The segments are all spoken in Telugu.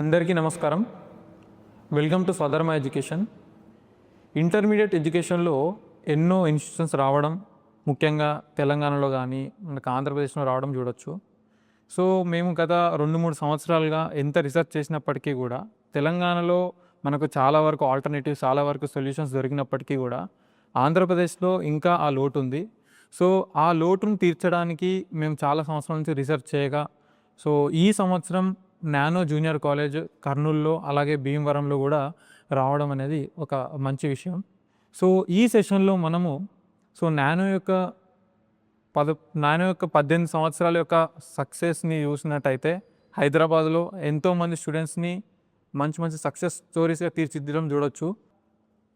అందరికీ నమస్కారం. Welcome to Swadharma education. Intermediate ఎడ్యుకేషన్లో ఎన్నో ఇన్స్టిట్యూషన్స్ రావడం, ముఖ్యంగా తెలంగాణలో కానీ మనకు ఆంధ్రప్రదేశ్లో రావడం చూడొచ్చు. సో మేము గత 2-3 సంవత్సరాలుగా ఎంత రీసెర్చ్ చేసినప్పటికీ కూడా తెలంగాణలో మనకు చాలా వరకు ఆల్టర్నేటివ్స్, చాలా వరకు సొల్యూషన్స్ దొరికినప్పటికీ కూడా ఆంధ్రప్రదేశ్లో ఇంకా ఆ లోటు ఉంది. సో ఆ లోటును తీర్చడానికి మేము చాలా సంవత్సరాల నుంచి రీసెర్చ్ చేయగా, సో ఈ సంవత్సరం నానో జూనియర్ కాలేజ్ కర్నూలులో అలాగే భీమవరంలో కూడా రావడం అనేది ఒక మంచి విషయం. సో ఈ సెషన్లో మనము నానో యొక్క 18 సంవత్సరాల యొక్క సక్సెస్ని చూసినట్టయితే హైదరాబాద్లో ఎంతోమంది స్టూడెంట్స్ని మంచి మంచి సక్సెస్ స్టోరీస్గా తీర్చిదిద్దడం చూడొచ్చు.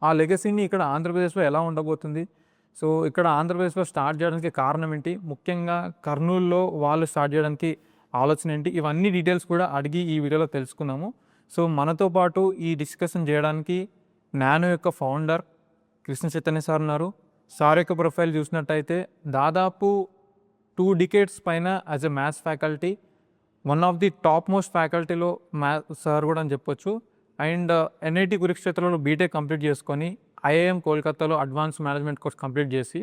ఆ లెగసీని ఇక్కడ ఆంధ్రప్రదేశ్లో ఎలా ఉండబోతుంది, సో ఇక్కడ ఆంధ్రప్రదేశ్లో స్టార్ట్ చేయడానికి కారణం ఏంటి, ముఖ్యంగా కర్నూలులో వాళ్ళు స్టార్ట్ చేయడానికి ఆలోచన ఏంటి, ఇవన్నీ డీటెయిల్స్ కూడా అడిగి ఈ వీడియోలో తెలుసుకుందాము. సో మనతో పాటు ఈ డిస్కషన్ చేయడానికి నానో యొక్క ఫౌండర్ కృష్ణ చైతన్య సార్ ఉన్నారు. సార్ యొక్క ప్రొఫైల్ చూసినట్టయితే దాదాపు 2 decades పైన as a maths faculty, one of the top most ఫ్యాకల్టీలో సార్ కూడా అని చెప్పొచ్చు. అండ్ ఎన్ఐటి కురుక్షేత్రంలో బీటెక్ కంప్లీట్ చేసుకొని ఐఐఎం కోల్కతాలో అడ్వాన్స్ మేనేజ్మెంట్ కోర్స్ కంప్లీట్ చేసి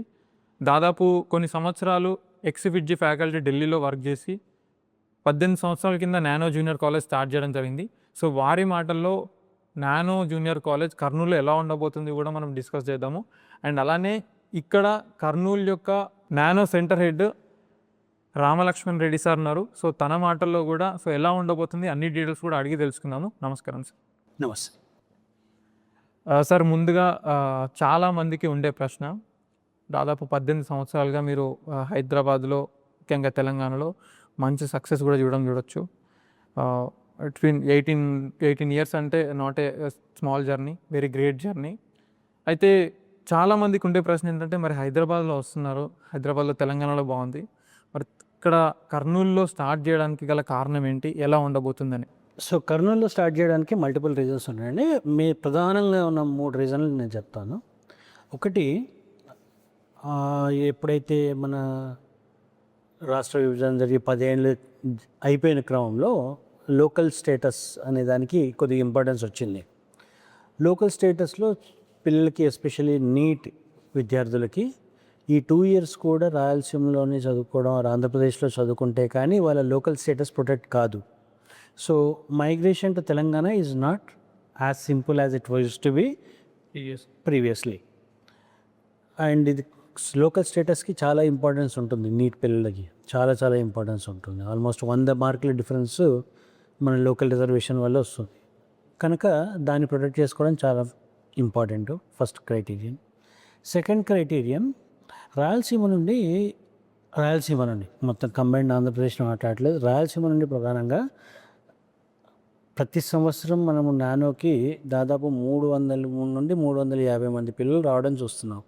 దాదాపు కొన్ని సంవత్సరాలు ఎక్స్ఫిట్జీ ఫ్యాకల్టీ ఢిల్లీలో వర్క్ చేసి 18 సంవత్సరాల కింద నానో జూనియర్ కాలేజ్ స్టార్ట్ చేయడం జరిగింది. సో వారి మాటల్లో నానో జూనియర్ కాలేజ్ కర్నూలులో ఎలా ఉండబోతుంది కూడా మనం డిస్కస్ చేద్దాము. అండ్ అలానే ఇక్కడ కర్నూలు యొక్క nano centre head Ramalakshman Reddy sir ఉన్నారు. సో తన మాటల్లో కూడా ఎలా ఉండబోతుంది అన్ని డీటెయిల్స్ కూడా అడిగి తెలుసుకుందాము. నమస్కారం సార్. నమస్తే సార్, ముందుగా చాలామందికి ఉండే ప్రశ్న, దాదాపు 18 సంవత్సరాలుగా మీరు హైదరాబాద్లో, ముఖ్యంగా తెలంగాణలో మంచి సక్సెస్ కూడా చూడొచ్చు. బిట్వీన్ 18 years అంటే not a small journey, very great journey. అయితే చాలామందికి ఉండే ప్రశ్న ఏంటంటే, మరి హైదరాబాద్లో వస్తున్నారు, హైదరాబాద్లో తెలంగాణలో బాగుంది, మరి ఇక్కడ కర్నూలులో స్టార్ట్ చేయడానికి గల కారణం ఏంటి, ఎలా ఉండబోతుందని? సో కర్నూలులో స్టార్ట్ చేయడానికి మల్టిపుల్ రీజన్స్ ఉన్నాయండి. మీ ప్రధానంగా ఉన్న 3 రీజన్లు నేను చెప్తాను. ఒకటి, ఎప్పుడైతే మన రాష్ట్ర విభజన జరిగి 10 ఏళ్ళు అయిపోయిన క్రమంలో లోకల్ స్టేటస్ అనే దానికి కొద్దిగా ఇంపార్టెన్స్ వచ్చింది. లోకల్ స్టేటస్లో పిల్లలకి, ఎస్పెషల్లీ నీట్ విద్యార్థులకి ఈ 2 years కూడా రాయలసీమలోనే చదువుకోవడం, ఆంధ్రప్రదేశ్లో చదువుకుంటే కానీ వాళ్ళ లోకల్ స్టేటస్ ప్రొటెక్ట్ కాదు. So migration to Telangana is not as simple as it used to be previously. And ఇది లోకల్ స్టేటస్కి చాలా ఇంపార్టెన్స్ ఉంటుంది. నీట్ పిల్లలకి చాలా చాలా ఇంపార్టెన్స్ ఉంటుంది. ఆల్మోస్ట్ 100 మార్కుల డిఫరెన్స్ మన లోకల్ రిజర్వేషన్ వల్ల వస్తుంది. కనుక దాన్ని ప్రొటెక్ట్ చేసుకోవడం చాలా important, first criterion. Second criterion, Rayalaseema నుండి మొత్తం కంబైన్డ్ ఆంధ్రప్రదేశ్లో మాట్లాడలేదు, రాయలసీమ నుండి ప్రధానంగా ప్రతి సంవత్సరం మనము నానోకి దాదాపు 300 నుండి 350 మంది పిల్లలు రావడం చూస్తున్నాం.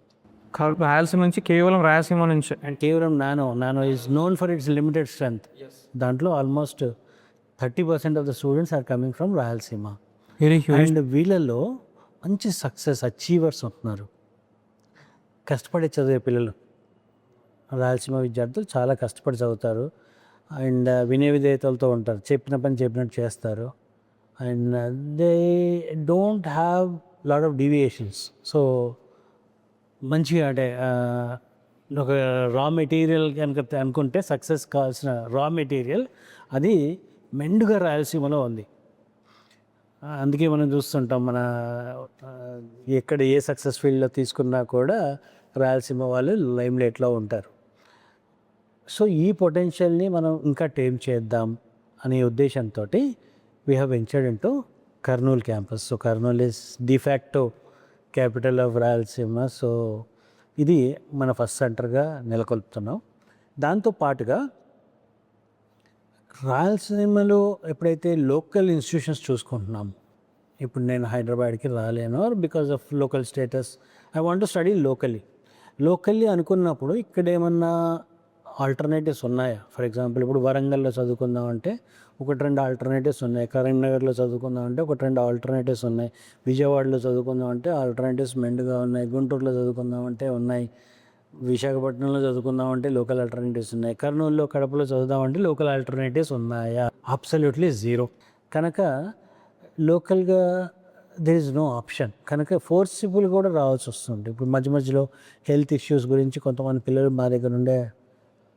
రాయలసీమ నుంచి, కేవలం రాయలసీమ నుంచి. అండ్ కేవలం Nano is known for its limited strength. దాంట్లో almost 30% of the students are coming from Rayalaseema. And వీళ్ళల్లో మంచి సక్సెస్ అచీవర్స్ ఉంటున్నారు, కష్టపడి చదివే పిల్లలు. రాయలసీమ విద్యార్థులు చాలా కష్టపడి చదువుతారు అండ్ వినయ విధేయతలతో ఉంటారు, చెప్పిన పని చెప్పినట్టు చేస్తారు. And they don't have lot of deviations. So మంచిగా, అంటే ఒక రా మెటీరియల్ కనుక అనుకుంటే సక్సెస్ కావాల్సిన రా మెటీరియల్ అది మెండుగా రాయలసీమలో ఉంది. అందుకే మనం చూస్తుంటాం, మన ఎక్కడ ఏ సక్సెస్ ఫీల్డ్లో తీసుకున్నా కూడా రాయలసీమ వాళ్ళు లైమ్లైట్లో ఉంటారు. సో ఈ పొటెన్షియల్ని మనం ఇంకా టేమ్ చేద్దాం అనే ఉద్దేశంతో we have ventured into Kurnool campus. So Kurnool is de facto capital of Rayalaseema. So ఇది మన ఫస్ట్ సెంటర్గా నెలకొల్పుతున్నాం. దాంతోపాటుగా రాయలసీమలో ఎప్పుడైతే లోకల్ ఇన్స్టిట్యూషన్స్ చూసుకుంటున్నాము, ఇప్పుడు నేను హైదరాబాద్కి రాలేను because of local status, I want to study locally అనుకున్నప్పుడు ఇక్కడ ఏమన్నా ఆల్టర్నేటివ్స్ ఉన్నాయా? ఫర్ ఎగ్జాంపుల్ ఇప్పుడు వరంగల్లో చదువుకుందామంటే 1-2 ఆల్టర్నేటివ్స్ ఉన్నాయి, కరీంనగర్లో చదువుకుందామంటే 1-2 ఆల్టర్నేటివ్స్ ఉన్నాయి, విజయవాడలో చదువుకుందామంటే ఆల్టర్నేటివ్స్ మెండుగా ఉన్నాయి, గుంటూరులో చదువుకుందామంటే ఉన్నాయి, విశాఖపట్నంలో చదువుకుందామంటే లోకల్ ఆల్టర్నేటివ్స్ ఉన్నాయి, కర్నూలులో, కడపలో చదువుదామంటే లోకల్ ఆల్టర్నేటివ్స్ ఉన్నాయా? Absolutely zero. కనుక లోకల్గా దెర్ ఇస్ నో ఆప్షన్ కనుక ఫోర్సిబుల్ కూడా రావాల్సి వస్తుంది. ఇప్పుడు మధ్య మధ్యలో హెల్త్ ఇష్యూస్ గురించి కొంతమంది పిల్లలు మా దగ్గర నుండే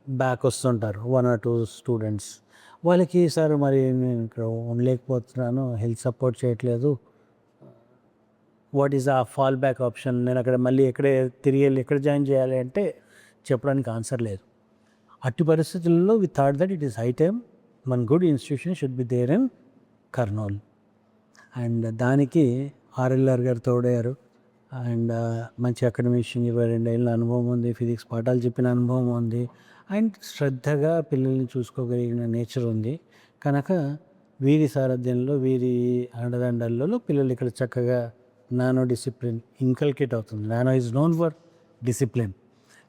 బ్యాక్ వస్తుంటారు, 1 or 2 స్టూడెంట్స్. వాళ్ళకి సార్ మరి నేను ఇక్కడ ఉండలేకపోతున్నాను, హెల్త్ సపోర్ట్ చేయట్లేదు, వాట్ ఈస్ ఆ ఫాల్ బ్యాక్ ఆప్షన్, నేను అక్కడ మళ్ళీ తిరిగి వెళ్ళి ఎక్కడ జాయిన్ చేయాలి అంటే చెప్పడానికి ఆన్సర్ లేదు. అట్టి పరిస్థితుల్లో we thought that it is high time one good institution should be there in Kurnool. And దానికి ఆర్ఎల్ఆర్ గారు తోడయ్యారు. అండ్ మంచి అకాడమిషియన్, 22 ఏళ్ళ అనుభవం ఉంది, ఫిజిక్స్ పాఠాలు చెప్పిన అనుభవం ఉంది, అండ్ శ్రద్ధగా పిల్లల్ని చూసుకోగలిగిన నేచర్ ఉంది. కనుక వీరి సారథ్యంలో, వీరి అండదండల్లో పిల్లలు ఇక్కడ చక్కగా నానో డిసిప్లిన్ ఇన్కల్కేట్ అవుతుంది. Nano is known for discipline.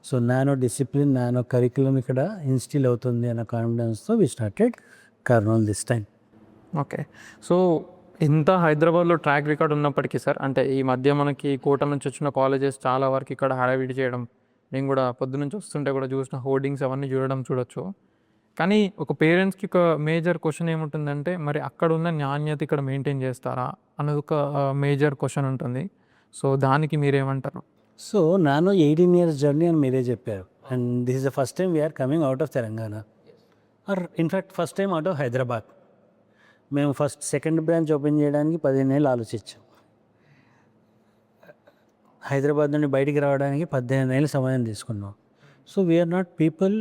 So Nano discipline, Nano curriculum ఇక్కడ ఇన్స్టిల్ అవుతుంది అన్న కాన్ఫిడెన్స్తో we started Kurnool this time. Okay. So ఇంత హైదరాబాద్లో ట్రాక్ రికార్డ్ ఉన్నప్పటికీ సార్, అంటే ఈ మధ్య మనకి కోట నుంచి వచ్చిన కాలేజెస్ చాలా వరకు ఇక్కడ హడావిడి చేయడం, నేను కూడా పొద్దునుంచి వస్తుంటే కూడా చూసిన హోర్డింగ్స్ అవన్నీ చూడొచ్చు. కానీ ఒక పేరెంట్స్కి ఒక మేజర్ క్వశ్చన్ ఏముంటుందంటే, మరి అక్కడ ఉన్న నాణ్యత ఇక్కడ మెయింటైన్ చేస్తారా అన్నది ఒక మేజర్ క్వశ్చన్ ఉంటుంది. సో దానికి మీరేమంటారు? సో నానో 18 years జర్నీ అని మీరే చెప్పారు. And this is the first time we're coming out of Telangana, or in fact first time out of Hyderabad. మేము సెకండ్ బ్రాంచ్ ఓపెన్ చేయడానికి 15 ఏళ్ళు ఆలోచించాం. హైదరాబాద్ నుండి బయటికి రావడానికి 18 ఏళ్ళు సమయం తీసుకున్నాం. So we are not people,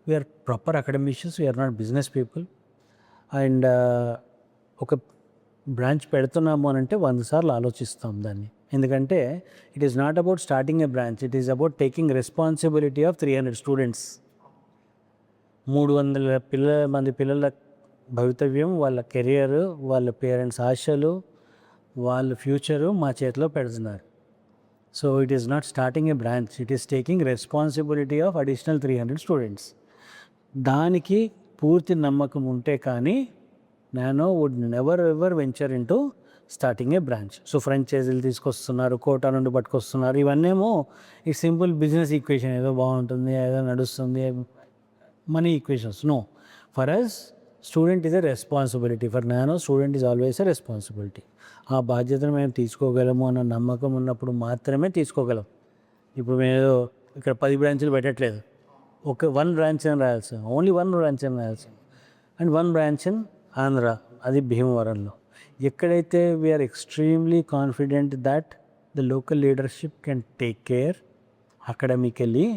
we are proper academicians, we are not business people. And ఒక బ్రాంచ్ పెడుతున్నాము అని అంటే 100 సార్లు ఆలోచిస్తాం దాన్ని. ఎందుకంటే it is not about starting a branch, it is about taking responsibility of 300 students. 300 మంది పిల్లల భవితవ్యం, వాళ్ళ కెరియర్, వాళ్ళ పేరెంట్స్ ఆశలు, వాళ్ళ ఫ్యూచరు మా చేతిలో పెడుతున్నారు. So it is not starting a branch, it is taking responsibility of additional 300 students. దానికి పూర్తి నమ్మకం ఉంటే కానీ Nano would never ever venture into starting a branch. So ఫ్రాంచైజీలు తీసుకొస్తున్నారు, కోటా నుండి పట్టుకొస్తున్నారు, ఇవన్నేమో ఈ సింపుల్ బిజినెస్ ఈక్వేషన్, ఏదో బాగుంటుంది, ఏదో నడుస్తుంది, money equations. No, for us student is a responsibility. For nano student is always a responsibility. ఆ బాధ్యతను మేము తీసుకోగలము అన్న నమ్మకం ఉన్నప్పుడు మాత్రమే తీసుకోగలం. ఇప్పుడు మేము ఏదో ఇక్కడ 10 బ్రాంచ్లు పెట్టట్లేదు, 1 బ్రాంచ్ అని రాయాల్సి, ఓన్లీ 1 బ్రాంచ్ అని రాయాల్సి, అండ్ 1 బ్రాంచ్ ఇన్ ఆంధ్ర, అది భీమవరంలో. ఎక్కడైతే we are extremely confident that the local leadership can take care, academically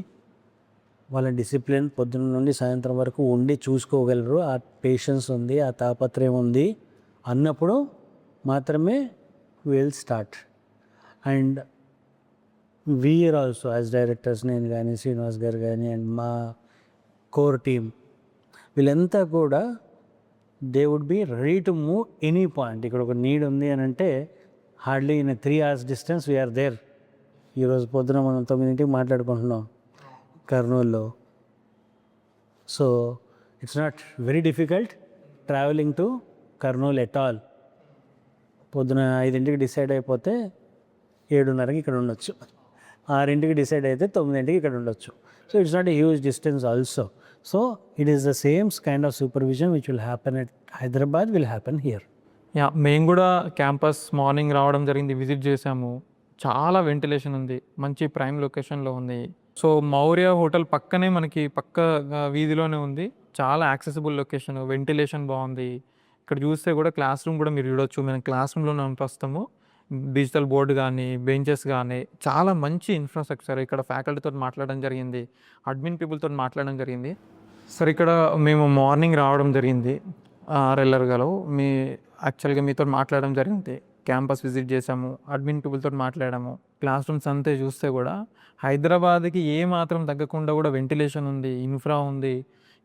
వాళ్ళ డిసిప్లిన్ పొద్దున్న నుండి సాయంత్రం వరకు ఉండి చూసుకోగలరు, ఆ పేషెన్స్ ఉంది, ఆ తాపత్రయం ఉంది అన్నప్పుడు మాత్రమే will start. And we are also as directors, నేను కానీ శ్రీనివాస్ గారు కానీ అండ్ మా కోర్ టీమ్, వీళ్ళంతా కూడా they would be ready to move any point. ఇక్కడ ఒక నీడ్ ఉంది అని అంటే hardly in 3 hours distance we are there. ఈరోజు పొద్దున మనం 9 మాట్లాడుకుంటున్నాం కర్నూల్లో. So it's not very difficult traveling to Kurnool at all. పొద్దున 5 డిసైడ్ అయిపోతే 7:30 ఇక్కడ ఉండొచ్చు, 6 డిసైడ్ అయితే 9 ఇక్కడ ఉండొచ్చు. So it's not a huge distance also. So it is the same kind of supervision which will happen at Hyderabad will happen here. మేము కూడా క్యాంపస్ మార్నింగ్ రావడం జరిగింది, విజిట్ చేసాము. చాలా వెంటిలేషన్ ఉంది, మంచి ప్రైమ్ లొకేషన్లో ఉంది. సో మౌర్య హోటల్ పక్కనే, మనకి పక్క వీధిలోనే ఉంది, చాలా యాక్సెసిబుల్ లొకేషన్, వెంటిలేషన్ బాగుంది. ఇక్కడ చూస్తే కూడా క్లాస్ రూమ్ కూడా మీరు చూడొచ్చు, మేము క్లాస్ రూమ్లో పంపిస్తాము. డిజిటల్ బోర్డు కానీ, బెంచెస్ కానీ, చాలా మంచి ఇన్ఫ్రాస్ట్రక్చర్. ఇక్కడ ఫ్యాకల్టీతో మాట్లాడడం జరిగింది, అడ్మిన్ పీపుల్తో మాట్లాడడం జరిగింది. సార్ ఇక్కడ మేము మార్నింగ్ రావడం జరిగింది, ఆర్ఎల్ఆర్ గారు యాక్చువల్గా మీతో మాట్లాడడం జరిగింది, క్యాంపస్ విజిట్ చేసాము, అడ్మిన్ పీపుల్తో మాట్లాడాము. క్లాస్ రూమ్స్ అంతే చూస్తే కూడా హైదరాబాద్కి ఏ మాత్రం తగ్గకుండా కూడా వెంటిలేషన్ ఉంది, ఇన్ఫ్రా ఉంది.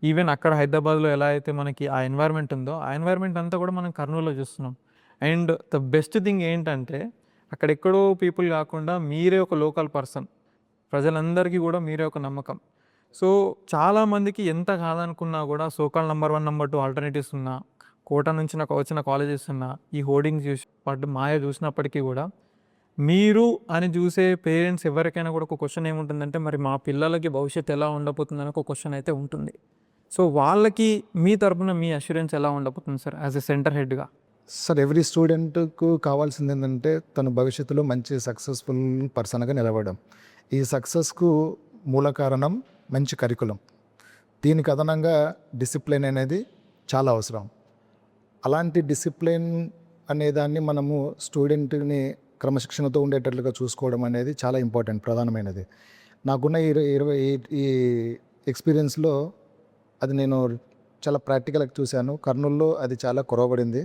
ఈవెన్ అక్కడ హైదరాబాద్లో ఎలా అయితే మనకి ఆ ఎన్వైర్న్మెంట్ ఉందో, ఆ ఎన్వైర్న్మెంట్ అంతా కూడా మనం కర్నూలులో చూస్తున్నాం. అండ్ ద బెస్ట్ థింగ్ ఏంటంటే అక్కడ ఎక్కడో పీపుల్ కాకుండా మీరే ఒక లోకల్ పర్సన్, ప్రజలందరికీ కూడా మీరే ఒక నమ్మకం. సో చాలామందికి ఎంత కాదనుకున్నా కూడా సోకాల్ నెంబర్ 1 నెంబర్ 2 ఆల్టర్నేటివ్స్ ఉన్నా, కోట నుంచి నాకు వచ్చిన కాలేజెస్ ఉన్నా, ఈ హోర్డింగ్స్ చూసి మాయ చూసినప్పటికీ కూడా మీరు అని చూసే పేరెంట్స్ ఎవరికైనా కూడా ఒక క్వశ్చన్ ఏముంటుందంటే, మరి మా పిల్లలకి భవిష్యత్తు ఎలా ఉండబోతుందని ఒక క్వశ్చన్ అయితే ఉంటుంది. సో వాళ్ళకి మీ తరపున మీ అష్యూరెన్స్ ఎలా ఉండబోతుంది సార్ యాజ్ ఎ సెంటర్ హెడ్గా? సార్ ఎవ్రీ స్టూడెంట్కు కావాల్సింది ఏంటంటే తన భవిష్యత్తులో మంచి సక్సెస్ఫుల్ పర్సన్గా నిలబడడం. ఈ సక్సెస్కు మూల కారణం మంచి కరికులం. దీనికి అదనంగా డిసిప్లిన్ అనేది చాలా అవసరం. అలాంటి డిసిప్లిన్ అనేదాన్ని మనము స్టూడెంట్ని క్రమశిక్షణతో ఉండేటట్లుగా చూసుకోవడం అనేది చాలా ఇంపార్టెంట్, ప్రధానమైనది. నాకున్న ఈ ఎక్స్పీరియన్స్లో అది నేను చాలా ప్రాక్టికల్గా చూశాను. కర్నూలులో అది చాలా కొరవబడింది.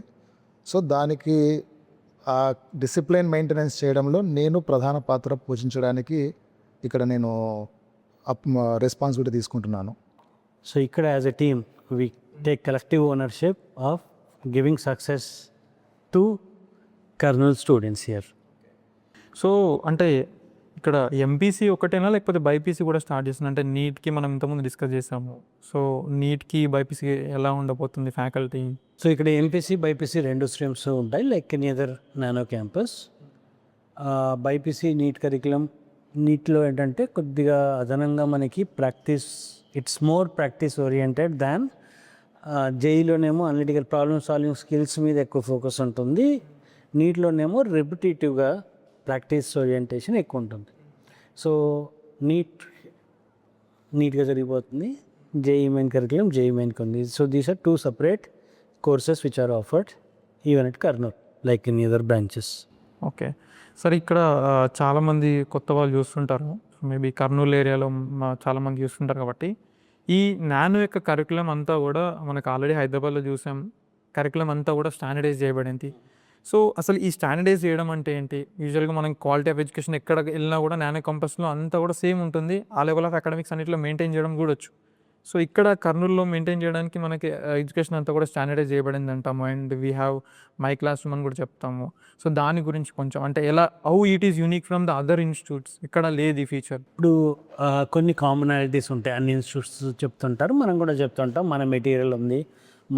సో దానికి ఆ డిసిప్లిన్ మెయింటెనెన్స్ చేయడంలో నేను ప్రధాన పాత్ర పోషించడానికి ఇక్కడ నేను రెస్పాన్సిబిలిటీ తీసుకుంటున్నాను. సో ఇక్కడ as a team we take collective ownership of giving success to Kurnool students here. So అంటే ఇక్కడ ఎంపీసీ ఒకటేనా లేకపోతే బైపీసీ కూడా స్టార్ట్ చేస్తున్నా? అంటే నీట్కి మనం ఇంతకుముందు డిస్కస్ చేసాము. సో నీట్కి బైపీసీ ఎలా ఉండబోతుంది ఫ్యాకల్టీ? సో ఇక్కడ ఎంపీసీ బైపీసీ రెండు స్ట్రీమ్స్ ఉంటాయి like any other Nano campus. BiPC NEET curriculum, నీట్లో ఏంటంటే కొద్దిగా అదనంగా మనకి practice, it's more practice oriented than జేఈలోనేమో అనలిటికల్ ప్రాబ్లమ్ సాల్వింగ్ స్కిల్స్ మీద ఎక్కువ ఫోకస్ ఉంటుంది. నీట్లోనేమో రిపిటేటివ్గా ప్రాక్టీస్ ఓరియంటేషన్ ఎక్కువ ఉంటుంది. సో నీట్గా జరిగిపోతుంది. జేఈ మెయిన్ కరికులం, జేఈ మెయిన్కి ఉంది. So these are two separate courses which are offered even at Kurnool like in other branches. Okay సరే, ఇక్కడ చాలామంది కొత్త వాళ్ళు చూస్తుంటారు, మేబీ కర్నూలు ఏరియాలో చాలామంది చూస్తుంటారు. కాబట్టి ఈ నానో యొక్క కరికులం అంతా కూడా మనకు ఆల్రెడీ హైదరాబాద్లో చూసాం. కరికులం అంతా కూడా స్టాండర్డైజ్ చేయబడింది. సో అసలు ఈ స్టాండర్డైజ్ చేయడం అంటే ఏంటి? యూజువల్గా మనం క్వాలిటీ ఆఫ్ ఎడ్యుకేషన్ ఎక్కడ వెళ్ళినా కూడా నానో క్యాంపస్లో అంతా కూడా సేమ్ ఉంటుంది. ఆ లెవెల్ ఆఫ్ అకాడమిక్స్ అన్నింటిలో మెయింటైన్ చేయడం కూడా వచ్చు. సో ఇక్కడ కర్నూలులో మెయింటైన్ చేయడానికి మనకి ఎడ్యుకేషన్ అంతా కూడా స్టాండర్డైజ్ చేయబడింది అంటాము. And we have my class room అని కూడా చెప్తాము. సో దాని గురించి కొంచెం అంటే ఎలా, how it is unique from the other institutes, ఇక్కడ లేదు ఈ ఫీచర్. ఇప్పుడు కొన్ని కామనాలిటీస్ ఉంటాయి, అన్ని ఇన్స్టిట్యూట్స్ చెప్తుంటారు, మనం కూడా చెప్తుంటాం. మన మెటీరియల్ ఉంది,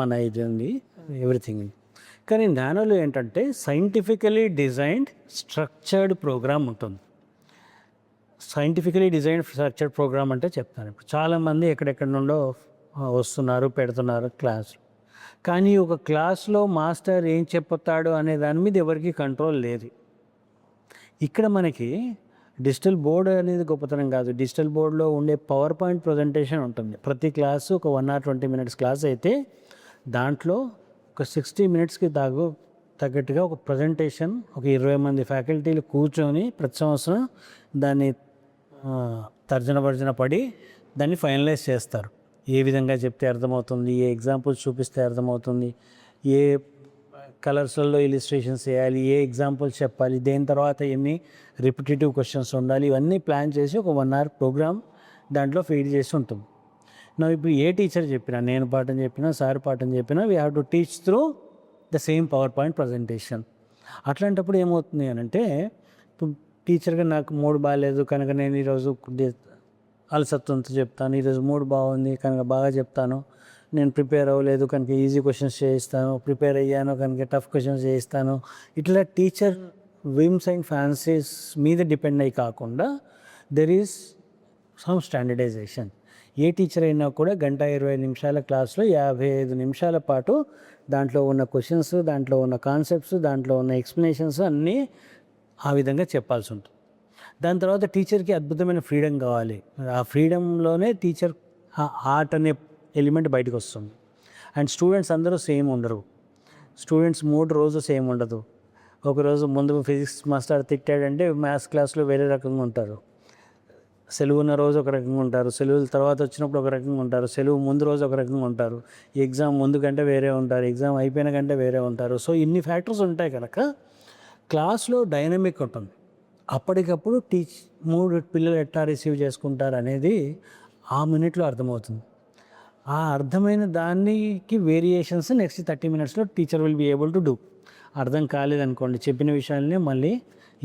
మన ఇది ఉంది, ఎవ్రీథింగ్. కానీ నానోలో ఏంటంటే సైంటిఫికలీ డిజైన్డ్ స్ట్రక్చర్డ్ ప్రోగ్రామ్ ఉంటుంది. సైంటిఫికలీ డిజైన్డ్ స్ట్రక్చర్డ్ ప్రోగ్రామ్ అంటే చెప్తాను. ఇప్పుడు చాలామంది ఎక్కడెక్కడ నుండో వస్తున్నారు, పెడుతున్నారు క్లాస్. కానీ ఒక క్లాస్లో మాస్టర్ ఏం చెప్తాడు అనే దాని మీద ఎవరికి కంట్రోల్ లేదు. ఇక్కడ మనకి డిజిటల్ బోర్డ్ అనేది గొప్పతనం కాదు. డిజిటల్ బోర్డులో ఉండే పవర్ పాయింట్ ప్రజెంటేషన్ ఉంటుంది. ప్రతి క్లాసు ఒక 1 or 20 minutes క్లాస్ అయితే దాంట్లో ఒక 60 minutesకి తగ్గట్టుగా ఒక ప్రజెంటేషన్, ఒక 20 మంది ఫ్యాకల్టీలు కూర్చొని ప్రతి సంవత్సరం దాన్ని తర్జన పడి దాన్ని ఫైనలైజ్ చేస్తారు. ఏ విధంగా చెప్తే అర్థమవుతుంది, ఏ ఎగ్జాంపుల్స్ చూపిస్తే అర్థమవుతుంది, ఏ కలర్స్లలో ఇలిస్ట్రేషన్స్ వేయాలి, ఏ ఎగ్జాంపుల్స్ చెప్పాలి, దేని తర్వాత ఎన్ని రిపిటేటివ్ క్వశ్చన్స్ ఉండాలి, ఇవన్నీ ప్లాన్ చేసి ఒక 1 hour ప్రోగ్రామ్ దాంట్లో ఫీడ్ చేసి ఉంటుంది. నా ఇప్పుడు ఏ టీచర్ చెప్పినా, నేను పాఠం చెప్పినా, సార్ పాఠం చెప్పినా, we have to teach through the same power point presentation. అట్లాంటప్పుడు ఏమవుతుంది అని అంటే, ఇప్పుడు టీచర్గా నాకు మూడ్ బాగాలేదు కనుక నేను ఈరోజు అలసత్వంతో చెప్తాను, ఈరోజు మూడ్ బాగుంది కనుక బాగా చెప్తాను, నేను ప్రిపేర్ అవ్వలేదు కనుక ఈజీ క్వశ్చన్స్ చేయిస్తాను, ప్రిపేర్ అయ్యాను కనుక టఫ్ క్వశ్చన్స్ చేయిస్తాను. ఇట్లా టీచర్ విమ్స్ అండ్ ఫ్యాన్సీస్ మీద డిపెండ్ అయ్యి కాకుండా దెర్ ఈజ్ సమ్ స్టాండర్డైజేషన్. ఏ టీచర్ అయినా కూడా 1-20 నిమిషాల క్లాస్లో 55 నిమిషాల పాటు దాంట్లో ఉన్న క్వశ్చన్స్, దాంట్లో ఉన్న కాన్సెప్ట్స్, దాంట్లో ఉన్న ఎక్స్ప్లెనేషన్స్ అన్నీ ఆ విధంగా చెప్పాల్సి ఉంటుంది. దాని తర్వాత టీచర్కి అద్భుతమైన ఫ్రీడమ్ కావాలి. ఆ ఫ్రీడమ్లోనే టీచర్ ఆర్ట్ అనే ఎలిమెంట్ బయటకు వస్తుంది. అండ్ స్టూడెంట్స్ అందరూ సేమ్ ఉండరు. స్టూడెంట్స్ మూడ్ రోజు సేమ్ ఉండదు. ఒకరోజు ముందు ఫిజిక్స్ మాస్టర్ తిట్టాడంటే మ్యాథ్స్ క్లాస్లో వేరే రకంగా ఉంటారు. సెలవు ఉన్న రోజు ఒక రకంగా ఉంటారు, సెలవుల తర్వాత వచ్చినప్పుడు ఒక రకంగా ఉంటారు, సెలవు ముందు రోజు ఒక రకంగా ఉంటారు, ఎగ్జామ్ ముందు కంటే వేరే ఉంటారు, ఎగ్జామ్ అయిపోయిన కంటే వేరే ఉంటారు. సో ఇన్ని ఫ్యాక్టర్స్ ఉంటాయి కనుక క్లాస్లో డైనమిక్ ఉంటుంది. అప్పటికప్పుడు మూడు పిల్లలు ఎట్లా రిసీవ్ చేసుకుంటారు అనేది ఆ మినిట్లో అర్థమవుతుంది. ఆ అర్థమైన దానికి వేరియేషన్స్ నెక్స్ట్ 30 minutesలో teacher will be able to do. అర్థం కాలేదనుకోండి, చెప్పిన విషయాలనే మళ్ళీ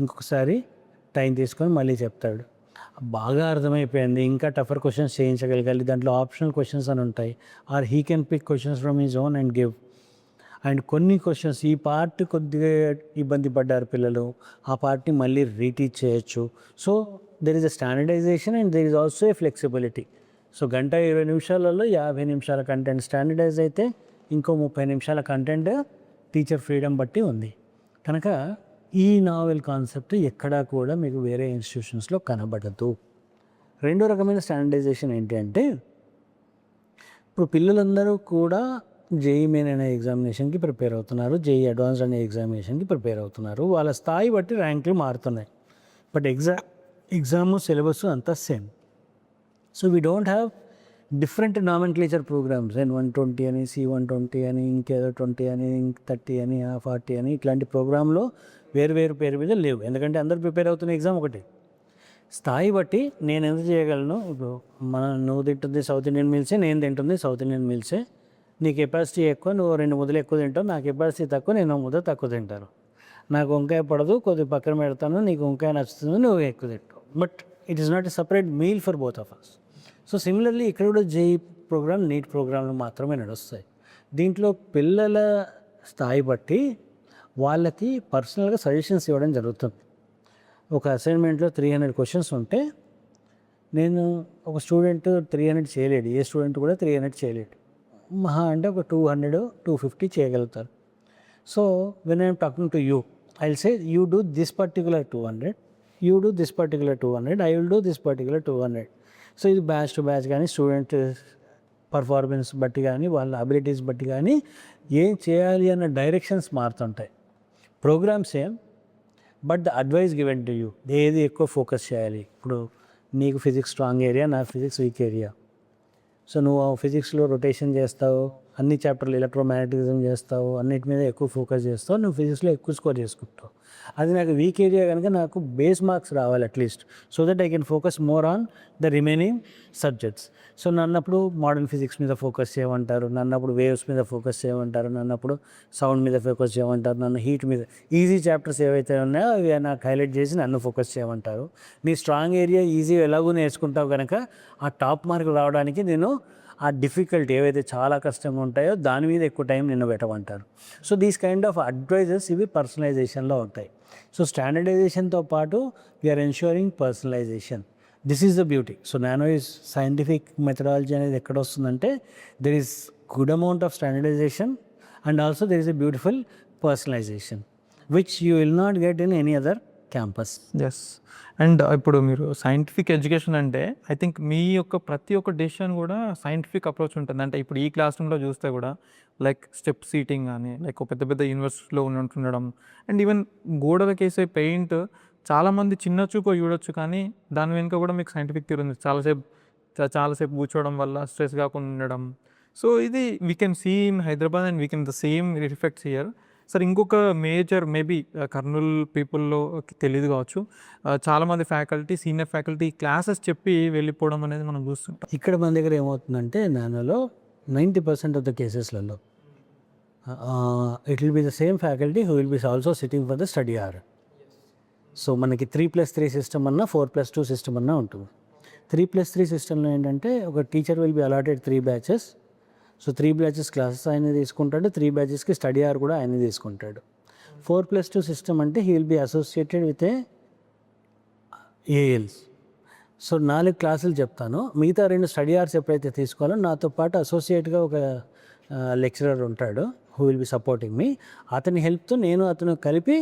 ఇంకొకసారి టైం తీసుకొని మళ్ళీ చెప్తాడు. బాగా అర్థమైపోయింది, ఇంకా టఫర్ క్వశ్చన్స్ చేయించగలగాలి, దాంట్లో ఆప్షనల్ క్వశ్చన్స్ అని ఉంటాయి, or he can pick questions from his own and give. And కొన్ని క్వశ్చన్స్ ఈ పార్ట్ కొద్దిగా ఇబ్బంది పడ్డారు పిల్లలు, ఆ పార్ట్ని మళ్ళీ రీటీచ్ చేయొచ్చు. So there is a standardization and there is also a flexibility. So 1-20 నిమిషాలలో 50 నిమిషాల కంటెంట్ స్టాండర్డైజ్ అయితే ఇంకో 30 నిమిషాల కంటెంట్ టీచర్ ఫ్రీడమ్ బట్టి ఉంది. కనుక ఈ నావెల్ కాన్సెప్ట్ ఎక్కడా కూడా మీకు వేరే ఇన్స్టిట్యూషన్స్లో కనబడదు. రెండో రకమైన స్టాండర్డైజేషన్ ఏంటి అంటే, ఇప్పుడు పిల్లలందరూ కూడా జేఈ మెయిన్ అనే ఎగ్జామినేషన్కి ప్రిపేర్ అవుతున్నారు, జేఈ అడ్వాన్స్డ్ అనే ఎగ్జామినేషన్కి ప్రిపేర్ అవుతున్నారు. వాళ్ళ స్థాయి బట్టి ర్యాంకులు మారుతున్నాయి, బట్ ఎగ్జామ్ సిలబస్ అంతా same. So we don't have different nomenclature programs, N120 అని, C120 అని, ఇంకేదో 20 అని, 30 అని, 40 అని, ఇట్లాంటి ప్రోగ్రాంలో వేరు పేరు మీద లేవు. ఎందుకంటే అందరూ ప్రిపేర్ అవుతున్న ఎగ్జామ్ ఒకటి. స్థాయి బట్టి నేను ఎంత చేయగలను. ఇప్పుడు నువ్వు తింటుంది సౌత్ ఇండియన్ మీల్సే, నేను తింటుంది సౌత్ ఇండియన్ మీల్సే. నీ కెపాసిటీ ఎక్కువ, నువ్వు 2 ముద్దలు ఎక్కువ తింటావు, నా కెపాసిటీ తక్కువ, నేను 1 ముద్ద తక్కువ తింటాను. నాకు వంకాయ పడదు, కొద్దిగా పక్కన పెడతాను, నీకు వంకాయ నచ్చుతుంది, నువ్వు ఎక్కువ తింటావు. But it is not a separate meal for both of us. So similarly ఇక్కడ కూడా జేఈ ప్రోగ్రామ్, నీట్ ప్రోగ్రాంలు మాత్రమే నడుస్తాయి. దీంట్లో పిల్లల స్థాయి బట్టి వాళ్ళకి పర్సనల్గా సజెషన్స్ ఇవ్వడం జరుగుతుంది. ఒక అసైన్మెంట్లో 300 క్వశ్చన్స్ ఉంటే, నేను ఒక స్టూడెంట్ 300 చేయలేడు, ఏ స్టూడెంట్ కూడా 300 చేయలేడు. మహా అంటే ఒక 200, 250 చేయగలుగుతారు. So when I'm talking to you, I will say you do this particular 200, you do this particular 200, I will do this particular 200. So ఇది బ్యాచ్ టు బ్యాచ్ కానీ, స్టూడెంట్ పర్ఫార్మెన్స్ బట్టి కానీ, వాళ్ళ అబిలిటీస్ బట్టి కానీ ఏం చేయాలి అన్న డైరెక్షన్స్ మారుతుంటాయి. Program same, but the advice given to you, ఏది ఎక్కువ ఫోకస్ చేయాలి. ఇప్పుడు నీకు ఫిజిక్స్ స్ట్రాంగ్ ఏరియా, నా ఫిజిక్స్ వీక్ ఏరియా. సో నువ్వు ఫిజిక్స్లో రొటేషన్ చేస్తావు, అన్ని చాప్టర్లు ఎలక్ట్రోమాగ్నెటిజం చేస్తావు, అన్నిటి మీద ఎక్కువ ఫోకస్ చేస్తావు, నువ్వు ఫిజిక్స్లో ఎక్కువ స్కోర్ చేసుకుంటావు. అది నాకు వీక్ ఏరియా కనుక నాకు బేస్ మార్క్స్ రావాలి at least, so that I can focus more on the remaining subjects. So నన్నప్పుడు మోడర్న్ ఫిజిక్స్ మీద ఫోకస్ చేయమంటారు, నన్నప్పుడు వేవ్స్ మీద ఫోకస్ చేయమంటారు, నన్నప్పుడు సౌండ్ మీద ఫోకస్ చేయమంటారు, నన్ను హీట్ మీద, ఈజీ చాప్టర్స్ ఏవైతే ఉన్నాయో అవి నాకు హైలైట్ చేసి నన్ను ఫోకస్ చేయమంటారు. నీ స్ట్రాంగ్ ఏరియా ఈజీ ఎలాగో నేర్చుకుంటావు కనుక ఆ టాప్ మార్క్ రావడానికి నేను ఆ డిఫికల్టీ ఏవైతే చాలా కష్టంగా ఉంటాయో దాని మీద ఎక్కువ టైం నిన్ను పెట్టమంటారు. So these kind of advises ఇవి పర్సనలైజేషన్లో ఉంటాయి. సో స్టాండర్డైజేషన్తో పాటు we are ensuring personalization. This is the beauty. So Nano is scientific methodology అనేది ఎక్కడ వస్తుందంటే, there is good amount of standardization and also there is a beautiful personalization which you will not get in any other campus. Yes. And ఇప్పుడు మీరు సైంటిఫిక్ ఎడ్యుకేషన్ అంటే ఐ థింక్ మీ యొక్క ప్రతి ఒక్క డెసిషన్ కూడా సైంటిఫిక్ అప్రోచ్ ఉంటుంది. అంటే ఇప్పుడు ఈ క్లాస్ రూమ్లో చూస్తే కూడా లైక్ స్టెప్ సీటింగ్ కానీ, లైక్ పెద్ద పెద్ద యూనివర్సిటీలో ఉంటుండడం, అండ్ ఈవెన్ గోడలకు వేసే పెయింట్ చాలామంది చిన్న చూపు చూడొచ్చు, కానీ దాని వెనుక కూడా మీకు సైంటిఫిక్ థియరీ ఉంది. చాలాసేపు కూర్చోవడం వల్ల స్ట్రెస్ కాకుండా ఉండడం. సో ఇది we can see in Hyderabad and we can the same reflects here. Sir ఇంకొక మేజర్ మేబీ కర్నూలు పీపుల్లో తెలియదు కావచ్చు, చాలామంది ఫ్యాకల్టీ, సీనియర్ ఫ్యాకల్టీ క్లాసెస్ చెప్పి వెళ్ళిపోవడం అనేది మనం చూస్తుంటాం. ఇక్కడ మన దగ్గర ఏమవుతుందంటే నానోలో 90% ఆఫ్ ద కేసెస్లలో it will be the same faculty who will be also sitting for the study hour. So మనకి 3+3 సిస్టమ్ అన్నా 4+2 సిస్టమ్ అన్నా ఉంటుంది. 3+3 సిస్టంలో ఏంటంటే ఒక teacher will be allotted 3 batches. So 3 batches classes ఆయన తీసుకుంటాడు, 3 బ్యాచెస్కి స్టడీ అవర్ కూడా ఆయన తీసుకుంటాడు. 4+2 సిస్టమ్ అంటే he will be associated with ఏఎల్స్. So 4 క్లాసులు చెప్తాను, మిగతా 2 స్టడీ అవర్స్ ఎప్పుడైతే తీసుకోవాలో నాతో పాటు అసోసియేట్గా ఒక లెక్చరర్ ఉంటాడు హూ విల్ బి సపోర్టింగ్ మీ. అతని హెల్ప్తో నేను అతను కలిపి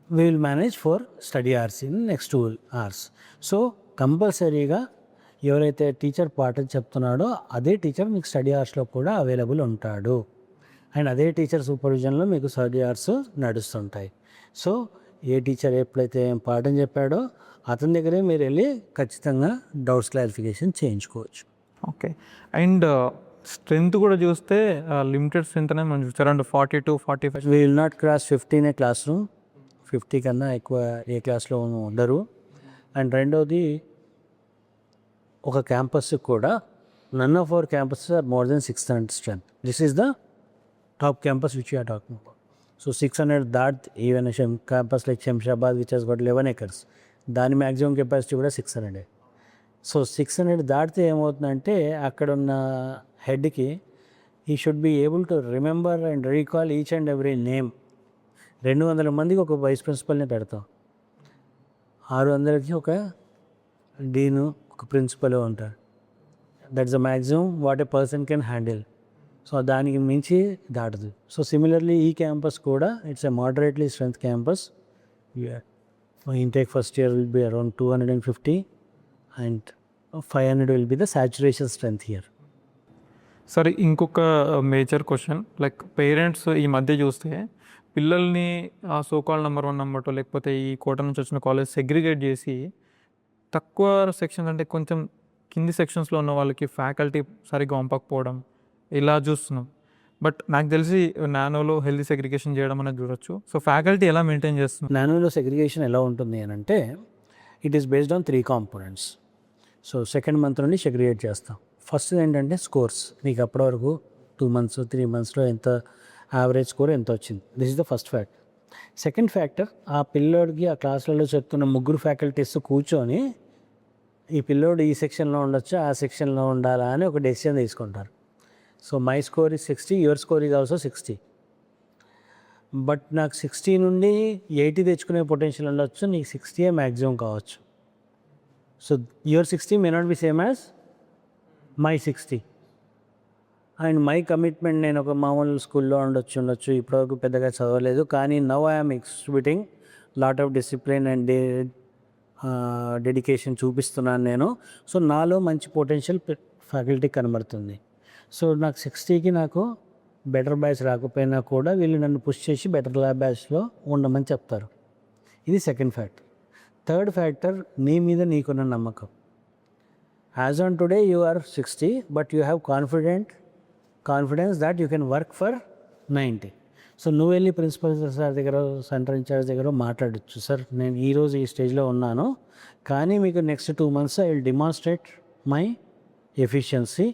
we will manage for study hours in next 2 hours. So కంపల్సరీగా ఎవరైతే టీచర్ పాఠం చెప్తున్నాడో అదే టీచర్ మీకు స్టడీ అవర్స్లో కూడా అవైలబుల్ ఉంటాడు, అండ్ అదే టీచర్ సూపర్విజన్లో మీకు స్టడీ అవర్స్ నడుస్తుంటాయి. సో ఏ టీచర్ ఎప్పుడైతే పాఠం చెప్పాడో అతని దగ్గరే మీరు వెళ్ళి ఖచ్చితంగా డౌట్స్ క్లారిఫికేషన్ చేయించుకోవచ్చు. ఓకే. అండ్ స్ట్రెంత్ కూడా చూస్తే లిమిటెడ్ స్ట్రెంత్ అనేది మనం చూస్తే around 40 to 45. We will not cross 50 in a class room. 50 కన్నా ఎక్కువ ఏ క్లాస్లో ఉండరు. అండ్ రెండోది, ఒక క్యాంపస్ కూడా none of our campuses are more than 600 strength. This is the top campus which you are talking about. So 600 దాట్ even campus like Shamshabad which has got 11 acres, దాని మ్యాక్సిమం కెపాసిటీ కూడా 600. సో 600 దాటితే ఏమవుతుందంటే అక్కడ ఉన్న హెడ్కి he should be able to remember and recall each and every name. 200 మందికి ఒక వైస్ ప్రిన్సిపల్ని పెడతాం, 600కి ఒక డీను, ఒక ప్రిన్సిపల్ ఉంటారు. That's the maximum what a person can handle. So దానికి మించి దాటదు. సో సిమిలర్లీ ఈ క్యాంపస్ కూడా it's a moderately strength campus. Intake first year will be around 250 and 500 will be the saturation strength here. సరే, ఇంకొక మేజర్ క్వశ్చన్, లైక్ పేరెంట్స్ ఈ మధ్య చూస్తే పిల్లల్ని సోకాల్ నెంబర్ 1 నెంబర్ 2 లేకపోతే ఈ కోట నుంచి వచ్చిన కాలేజ్ సెగ్రిగేట్ చేసి తక్కువ సెక్షన్స్ అంటే కొంచెం కింది సెక్షన్స్లో ఉన్న వాళ్ళకి ఫ్యాకల్టీ సరిగ్గా పంపకపోవడం ఇలా చూస్తున్నాం. బట్ నాకు తెలిసి నానోలో హెల్తీ సెగ్రిగేషన్ చేయడం అనేది చూడొచ్చు. సో ఫ్యాకల్టీ ఎలా మెయింటైన్ చేస్తుంది? నానోలో సెగ్రిగేషన్ ఎలా ఉంటుంది అని అంటే it is based on 3 components. So second month నుండి సెగ్రిగేట్ చేస్తాం. ఫస్ట్ ఏంటంటే స్కోర్స్, మీకు అప్పటి వరకు 2 మంత్స్ 3 మంత్స్లో ఎంత యావరేజ్ స్కోర్ ఎంత వచ్చింది, this is the first factor. Second factor, ఆ పిల్లోడికి ఆ క్లాసులలో చెప్తున్న 3 ఫ్యాకల్టీస్ కూర్చొని ఈ పిల్లోడు ఈ సెక్షన్లో ఉండొచ్చు, ఆ సెక్షన్లో ఉండాలా అని ఒక డెసిషన్ తీసుకుంటారు. So my score is 60, your score is also 60. But నాకు 60 నుండి 80 తెచ్చుకునే పొటెన్షియల్ ఉండొచ్చు, నీకు 60 మ్యాక్సిమం కావచ్చు. So your 60 may not be same as my 60. And my commitment, నేను ఒక మామూలు స్కూల్లో ఉండొచ్చు, ఇప్పటివరకు పెద్దగా చదవలేదు, కానీ now I'm exhibiting lot of discipline and dedication చూపిస్తున్నాను నేను. సో నాలో మంచి పొటెన్షియల్ ఫ్యాకల్టీ కనబడుతుంది. సో నాకు 60కి నాకు బెటర్ బ్యాచ్ రాకపోయినా కూడా వీళ్ళు నన్ను పుష్ చేసి బెటర్ బ్యాచ్లో ఉండమని చెప్తారు. ఇది సెకండ్ ఫ్యాక్టర్. థర్డ్ ఫ్యాక్టర్, నీ మీద నీకున్న నమ్మకం. As on today you are 60, but you have confidence that you can work for 90. So నువ్వు వెళ్ళి ప్రిన్సిపల్ సార్ దగ్గర, సెంటర్ ఇన్ఛార్జ్ దగ్గర మాట్లాడచ్చు, సార్ నేను ఈరోజు ఈ స్టేజ్లో ఉన్నాను, కానీ మీకు next 2 months I will demonstrate my efficiency,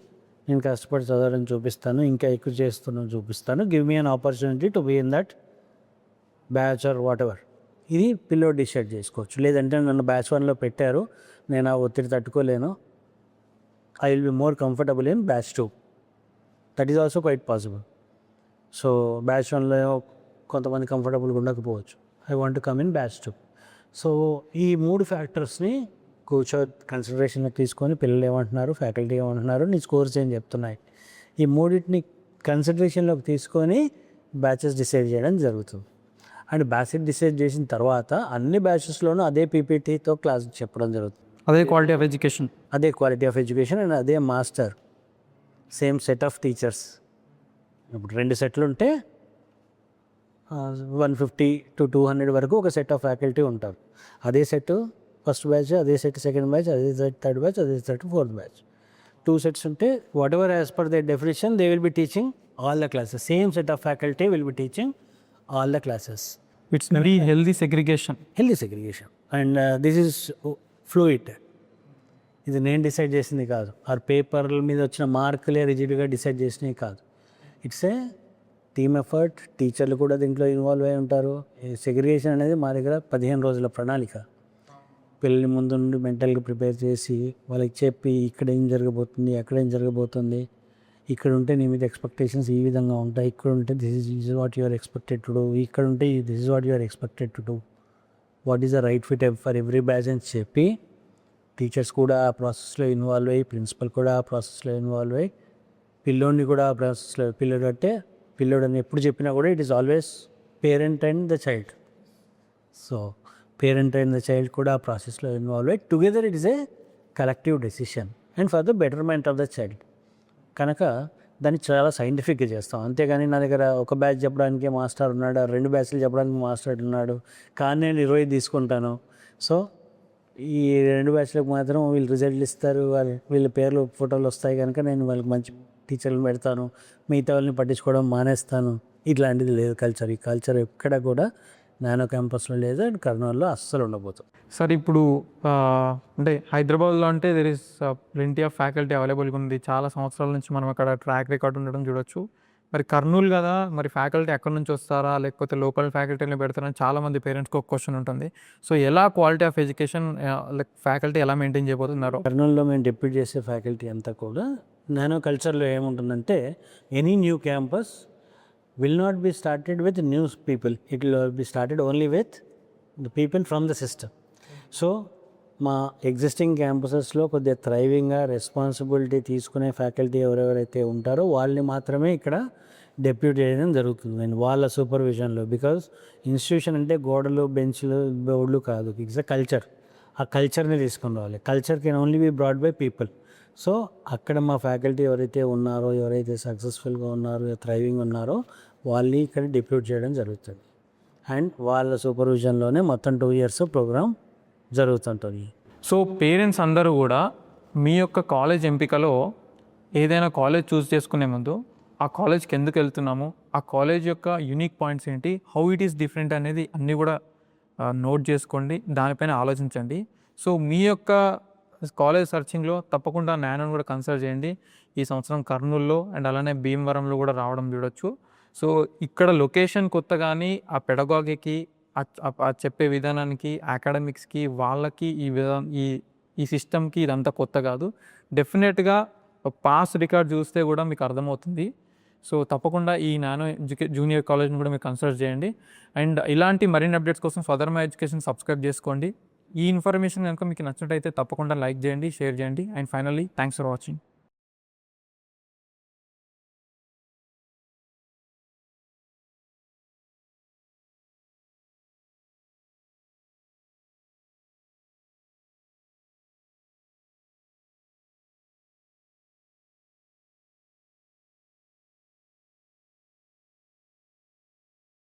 నేను కష్టపడి చదవడం చూపిస్తాను, ఇంకా ఎక్కువ చేస్తున్నాను చూపిస్తాను, give me an opportunity to be in that batch or whatever. ఇది పిల్లోడు డిసైడ్ చేసుకోవచ్చు. లేదంటే నన్ను బ్యాచ్ 1లో పెట్టారు, నేను ఆ ఒత్తిడి తట్టుకోలేను, I will be more comfortable in batch 2. That is also quite possible. So batch 1లో కొంతమంది కంఫర్టబుల్గా ఉండకపోవచ్చు, I want to come in batch 2. So ఈ 3 ఫ్యాక్టర్స్ని కన్సిడరేషన్లోకి తీసుకొని పిల్లలు ఏమంటున్నారు, ఫ్యాకల్టీ ఏమంటున్నారు, నీ స్కోర్స్ ఏం చెప్తున్నాయి, ఈ మూడింటిని కన్సిడరేషన్లోకి తీసుకొని బ్యాచెస్ డిసైడ్ చేయడం జరుగుతుంది. అండ్ బ్యాచెస్ డిసైడ్ చేసిన తర్వాత అన్ని బ్యాచెస్లోనూ అదే పీపీటీతో క్లాస్ చెప్పడం జరుగుతుంది. అదే క్వాలిటీ ఆఫ్ ఎడ్యుకేషన్ అండ్ అదే master, same set of teachers. ఇప్పుడు 2 సెట్లు ఉంటే 150 to 200 వరకు ఒక సెట్ ఆఫ్ ఫ్యాకల్టీ ఉంటారు. అదే సెట్ ఫస్ట్ బ్యాచ్, అదే సెట్ సెకండ్ బ్యాచ్, అదే సెట్ థర్డ్ బ్యాచ్, అదే సెట్ ఫోర్త్ బ్యాచ్. 2 sets ఉంటే what ever as per their definition they will be teaching all the classes. Same set of faculty will be teaching all the classes. It's very healthy segregation. And this is fluid. ఇది నేను డిసైడ్ చేసింది కాదు, ఆర్ పేపర్ల మీద వచ్చిన మార్కులే రిజిడ్గా డిసైడ్ చేసినవి కాదు. It's a team effort. టీచర్లు కూడా దీంట్లో ఇన్వాల్వ్ అయి ఉంటారు. సెగ్రిగేషన్ అనేది మా దగ్గర 15 రోజుల ప్రణాళిక. పిల్లల్ని ముందు నుండి మెంటల్గా ప్రిపేర్ చేసి వాళ్ళకి చెప్పి ఇక్కడ ఏం జరగబోతుంది, అక్కడ ఏం జరగబోతుంది, ఇక్కడ ఉంటే నీ మీద ఎక్స్పెక్టేషన్స్ ఈ విధంగా ఉంటాయి, ఇక్కడ ఉంటే this is what you are expected to do, ఇక్కడ ఉంటే this is what you are expected to do, what is the right fit for every batch అని చెప్పి టీచర్స్ కూడా ఆ ప్రాసెస్లో ఇన్వాల్వ్ అయ్యి, ప్రిన్సిపల్ కూడా ఆ ప్రాసెస్లో ఇన్వాల్వ్ అయ్యి, పిల్లోడిని కూడా ఆ ప్రాసెస్లో, పిల్లోడు అని ఎప్పుడు చెప్పినా కూడా it is always parent and the child. So parent and the child కూడా ఆ ప్రాసెస్లో ఇన్వాల్వ్ అయ్యి together it is a collective decision and for the betterment of the child. కనుక దాన్ని చాలా సైంటిఫిక్గా చేస్తాం. అంతేగాని నా దగ్గర ఒక బ్యాచ్ చెప్పడానికి మాస్టర్ ఉన్నాడు, 2 బ్యాచ్లు చెప్పడానికి మాస్టర్ ఉన్నాడు, కానీ నేను 20 తీసుకుంటాను. సో ఈ 2 బ్యాచ్లకు మాత్రం వీళ్ళు రిజల్ట్లు ఇస్తారు, వీళ్ళ పేర్లు ఫోటోలు వస్తాయి కనుక నేను వాళ్ళకి మంచి టీచర్లు పెడతాను, మిగతా వాళ్ళని పట్టించుకోవడం మానేస్తాను. ఇట్లాంటిది లేదు కల్చర్. ఈ కల్చర్ ఎక్కడ కూడా నానో క్యాంపస్లో లేదు అండ్ కర్నూలులో అస్సలు ఉండబోతుంది. సార్ ఇప్పుడు అంటే హైదరాబాద్లో అంటే there is plenty of faculty అవైలబుల్గా ఉంది. చాలా సంవత్సరాల నుంచి మనం అక్కడ ట్రాక్ రికార్డ్ ఉండడం చూడొచ్చు. మరి కర్నూలు కదా, మరి ఫ్యాకల్టీ ఎక్కడి నుంచి వస్తారా, లేకపోతే లోకల్ ఫ్యాకల్టీని పెడతారని చాలామంది పేరెంట్స్కి ఒక క్వశ్చన్ ఉంటుంది. సో ఎలా quality of education like faculty ఎలా మెయింటైన్ చేయబోతున్నారు? కర్నూలులో మేము డిప్యూట్ చేసే ఫ్యాకల్టీ అంతా కూడా నానో కల్చర్లో ఏముంటుందంటే any new campus will not be started with new people. It will be started only with the people from the system. So మా ఎగ్జిస్టింగ్ క్యాంపసెస్లో కొద్దిగా థ్రైవింగ్గా రెస్పాన్సిబిలిటీ తీసుకునే ఫ్యాకల్టీ ఎవరెవరైతే ఉంటారో వాళ్ళని మాత్రమే ఇక్కడ డెప్యూట్ చేయడం జరుగుతుంది అండ్ వాళ్ళ సూపర్విజన్లో. బికాజ్ ఇన్స్టిట్యూషన్ అంటే గోడలు బెంచ్లు బోర్డులు కాదు, ఇట్స్ అ కల్చర్. ఆ కల్చర్ని తీసుకుని రావాలి. Culture can only be brought by people. So అక్కడ మా ఫ్యాకల్టీ ఎవరైతే ఉన్నారో, ఎవరైతే సక్సెస్ఫుల్గా ఉన్నారో, థ్రైవింగ్ ఉన్నారో వాళ్ళని ఇక్కడ డిప్యూట్ చేయడం జరుగుతుంది అండ్ వాళ్ళ సూపర్విజన్లోనే మొత్తం 2 years ప్రోగ్రామ్ జరుగుతుంటుంది. సో పేరెంట్స్ అందరూ కూడా మీ యొక్క కాలేజ్ ఎంపికలో ఏదైనా కాలేజ్ చూస్ చేసుకునే ముందు ఆ కాలేజ్కి ఎందుకు వెళ్తున్నాము, ఆ కాలేజ్ యొక్క యూనిక్ పాయింట్స్ ఏంటి, హౌ ఇట్ ఈస్ డిఫరెంట్ అనేది అన్నీ కూడా నోట్ చేసుకోండి, దానిపైన ఆలోచించండి. సో మీ యొక్క కాలేజ్ సర్చింగ్లో తప్పకుండా నానోని కూడా కన్సల్ట్ చేయండి. ఈ సంవత్సరం కర్నూలులో అండ్ అలానే భీమవరంలో కూడా రావడం చూడొచ్చు. సో ఇక్కడ లొకేషన్ కొత్త కానీ ఆ పెడగాగికి ఆ చెప్పే విధానానికి అకాడమిక్స్కి వాళ్ళకి ఈ సిస్టమ్కి ఇదంతా కొత్త కాదు. డెఫినెట్గా పాస్ రికార్డ్ చూస్తే కూడా మీకు అర్థమవుతుంది. సో తప్పకుండా ఈ నానో జూనియర్ కాలేజ్ని కూడా మీరు కన్సిడర్ చేయండి. అండ్ ఇలాంటి మరిన్ని అప్డేట్స్ కోసం ఫదర్ మై ఎడ్యుకేషన్ సబ్స్క్రైబ్ చేసుకోండి. ఈ ఇన్ఫర్మేషన్ కనుక మీకు నచ్చినట్టయితే తప్పకుండా లైక్ చేయండి, షేర్ చేయండి. And finally thanks for watching.